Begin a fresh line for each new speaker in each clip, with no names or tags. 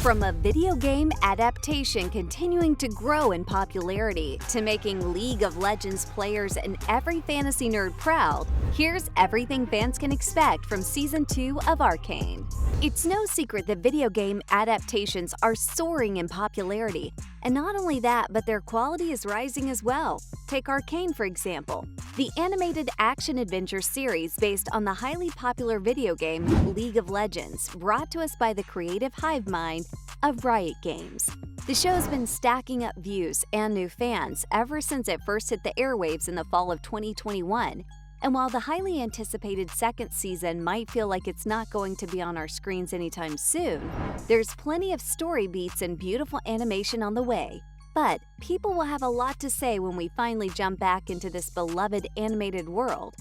From a video game adaptation continuing to grow in popularity to making League of Legends players and every fantasy nerd proud, here's everything fans can expect from Season 2 of Arcane. It's no secret that video game adaptations are soaring in popularity, and not only that, but their quality is rising as well. Take Arcane, for example, the animated action-adventure series based on the highly popular video game League of Legends, brought to us by the creative hive mind of Riot Games. The show's been stacking up views and new fans ever since it first hit the airwaves in the fall of 2021. And while the highly anticipated second season might feel like it's not going to be on our screens anytime soon, there's plenty of story beats and beautiful animation on the way. But people will have a lot to say when we finally jump back into this beloved animated world.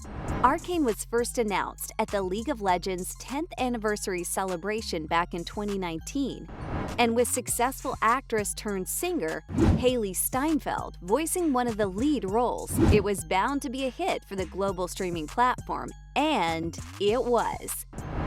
Arcane was first announced at the League of Legends 10th anniversary celebration back in 2019. And with successful actress turned singer Haley Steinfeld voicing one of the lead roles, it was bound to be a hit for the global streaming platform, and it was.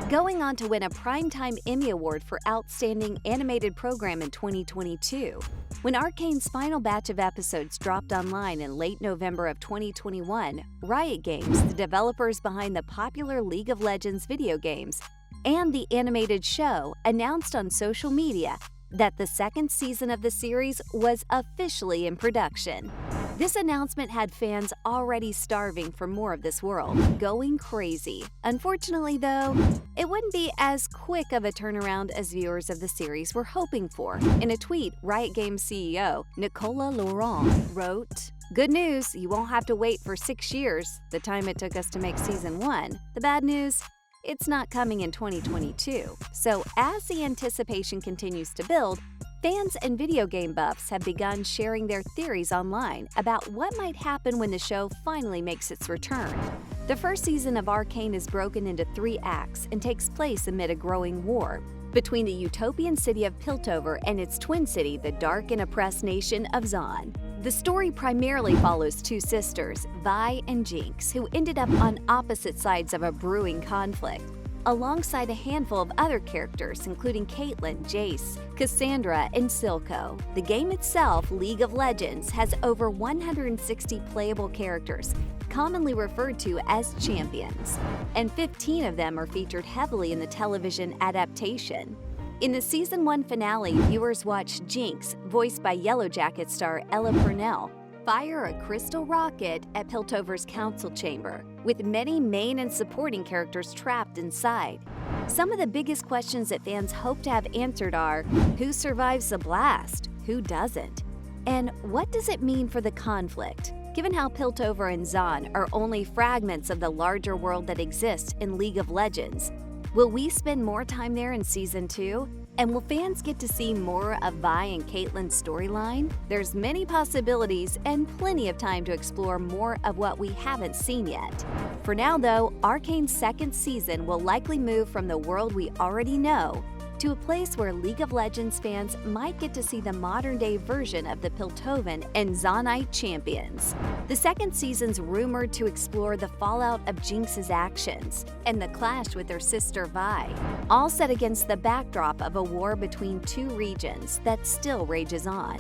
Going on to win a Primetime Emmy Award for Outstanding Animated Program in 2022. When Arcane's final batch of episodes dropped online in late November of 2021, Riot Games, the developers behind the popular League of Legends video games, and the animated show announced on social media that the second season of the series was officially in production. This announcement had fans already starving for more of this world, going crazy. Unfortunately, though, it wouldn't be as quick of a turnaround as viewers of the series were hoping for. In a tweet, Riot Games CEO Nicolas Laurent wrote, "Good news, you won't have to wait for 6 years, the time it took us to make Season 1. The bad news? It's not coming in 2022. So as the anticipation continues to build, fans and video game buffs have begun sharing their theories online about what might happen when the show finally makes its return. The first season of Arcane is broken into 3 acts and takes place amid a growing war between the utopian city of Piltover and its twin city, the dark and oppressed nation of Zaun. The story primarily follows 2 sisters, Vi and Jinx, who ended up on opposite sides of a brewing conflict, alongside a handful of other characters including Caitlyn, Jace, Cassandra, and Silco. The game itself, League of Legends, has over 160 playable characters, commonly referred to as champions, and 15 of them are featured heavily in the television adaptation. In the Season 1 finale, viewers watched Jinx, voiced by Yellow Jacket star Ella Purnell, fire a crystal rocket at Piltover's council chamber, with many main and supporting characters trapped inside. Some of the biggest questions that fans hope to have answered are, who survives the blast? Who doesn't? And what does it mean for the conflict? Given how Piltover and Zaun are only fragments of the larger world that exists in League of Legends, will we spend more time there in Season 2? And will fans get to see more of Vi and Caitlyn's storyline? There's many possibilities and plenty of time to explore more of what we haven't seen yet. For now, though, Arcane's second season will likely move from the world we already know to a place where League of Legends fans might get to see the modern-day version of the Piltovan and Zaunite champions. The second season's rumored to explore the fallout of Jinx's actions and the clash with her sister Vi, all set against the backdrop of a war between 2 regions that still rages on.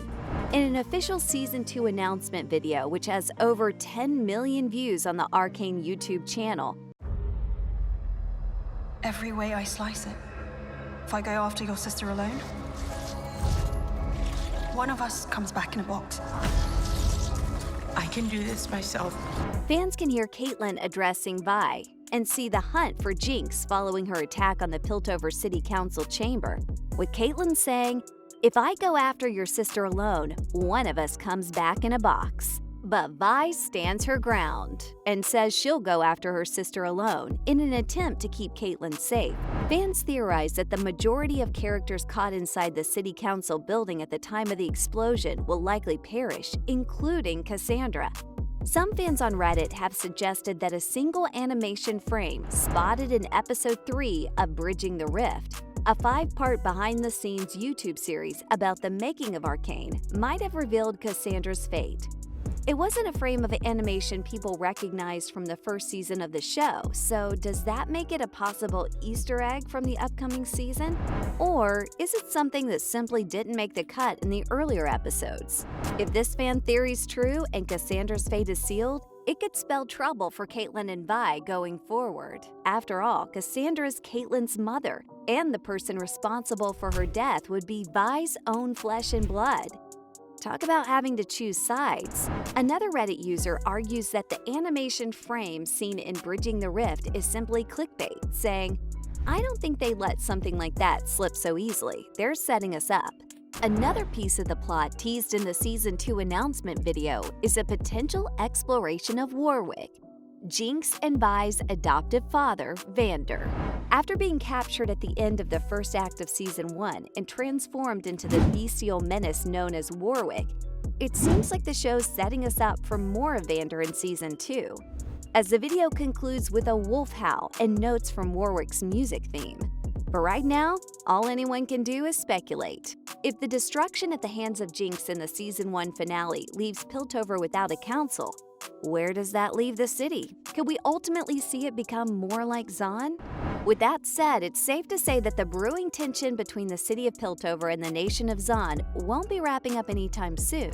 In an official Season 2 announcement video, which has over 10 million views on the Arcane YouTube channel,
every way I slice it, if I go after your sister alone, one of us comes back in a box.
I can do this myself.
Fans can hear Caitlyn addressing Vi and see the hunt for Jinx following her attack on the Piltover City Council chamber, with Caitlyn saying, "If I go after your sister alone, one of us comes back in a box." But Vi stands her ground and says she'll go after her sister alone in an attempt to keep Caitlyn safe. Fans theorize that the majority of characters caught inside the city council building at the time of the explosion will likely perish, including Cassandra. Some fans on Reddit have suggested that a single animation frame spotted in Episode 3 of Bridging the Rift, a 5-part behind-the-scenes YouTube series about the making of Arcane, might have revealed Cassandra's fate. It wasn't a frame of animation people recognized from the first season of the show, so does that make it a possible Easter egg from the upcoming season? Or is it something that simply didn't make the cut in the earlier episodes? If this fan theory's true and Cassandra's fate is sealed, it could spell trouble for Caitlin and Vi going forward. After all, Cassandra's Caitlin's mother, and the person responsible for her death would be Vi's own flesh and blood. Talk about having to choose sides. Another Reddit user argues that the animation frame seen in Bridging the Rift is simply clickbait, saying, "I don't think they let something like that slip so easily. They're setting us up." Another piece of the plot teased in the Season 2 announcement video is a potential exploration of Warwick, Jinx and Vi's adoptive father, Vander. After being captured at the end of the first act of Season 1 and transformed into the bestial menace known as Warwick, it seems like the show's setting us up for more of Vander in Season 2, as the video concludes with a wolf howl and notes from Warwick's music theme. But right now, all anyone can do is speculate. If the destruction at the hands of Jinx in the Season 1 finale leaves Piltover without a council, where does that leave the city? Could we ultimately see it become more like Zaun? With that said, it's safe to say that the brewing tension between the city of Piltover and the nation of Zaun won't be wrapping up anytime soon,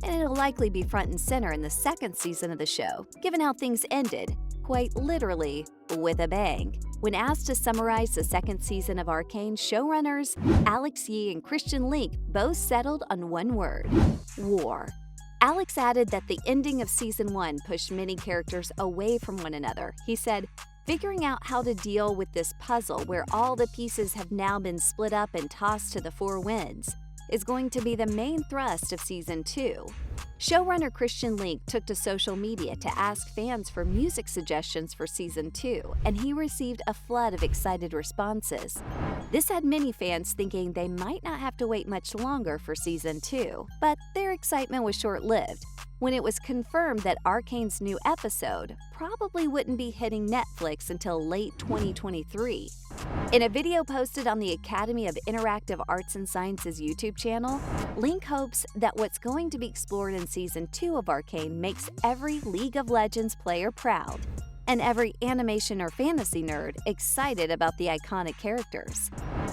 and it'll likely be front and center in the second season of the show, given how things ended, quite literally, with a bang. When asked to summarize the second season of Arcane, showrunners Alex Yee and Christian Link both settled on one word: war. Alex added that the ending of Season 1 pushed many characters away from one another. He said, "Figuring out how to deal with this puzzle where all the pieces have now been split up and tossed to the four winds is going to be the main thrust of Season 2. Showrunner Christian Link took to social media to ask fans for music suggestions for Season 2, and he received a flood of excited responses. This had many fans thinking they might not have to wait much longer for Season 2, but their excitement was short-lived when it was confirmed that Arcane's new episode probably wouldn't be hitting Netflix until late 2023. In a video posted on the Academy of Interactive Arts and Sciences YouTube channel, Link hopes that what's going to be explored in Season 2 of Arcane makes every League of Legends player proud, and every animation or fantasy nerd excited about the iconic characters.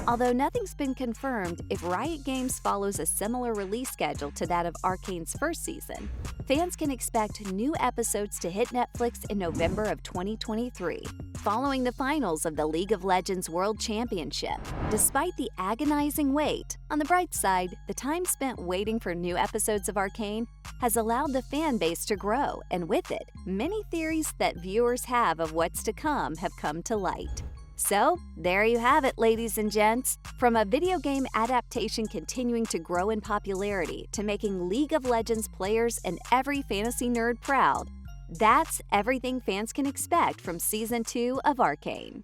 Although nothing's been confirmed if Riot Games follows a similar release schedule to that of Arcane's first season, fans can expect new episodes to hit Netflix in November of 2023, following the finals of the League of Legends World Championship. Despite the agonizing wait, on the bright side, the time spent waiting for new episodes of Arcane has allowed the fan base to grow, and with it, many theories that viewers have of what's to come have come to light. So, there you have it, ladies and gents. From a video game adaptation continuing to grow in popularity to making League of Legends players and every fantasy nerd proud, that's everything fans can expect from Season 2 of Arcane.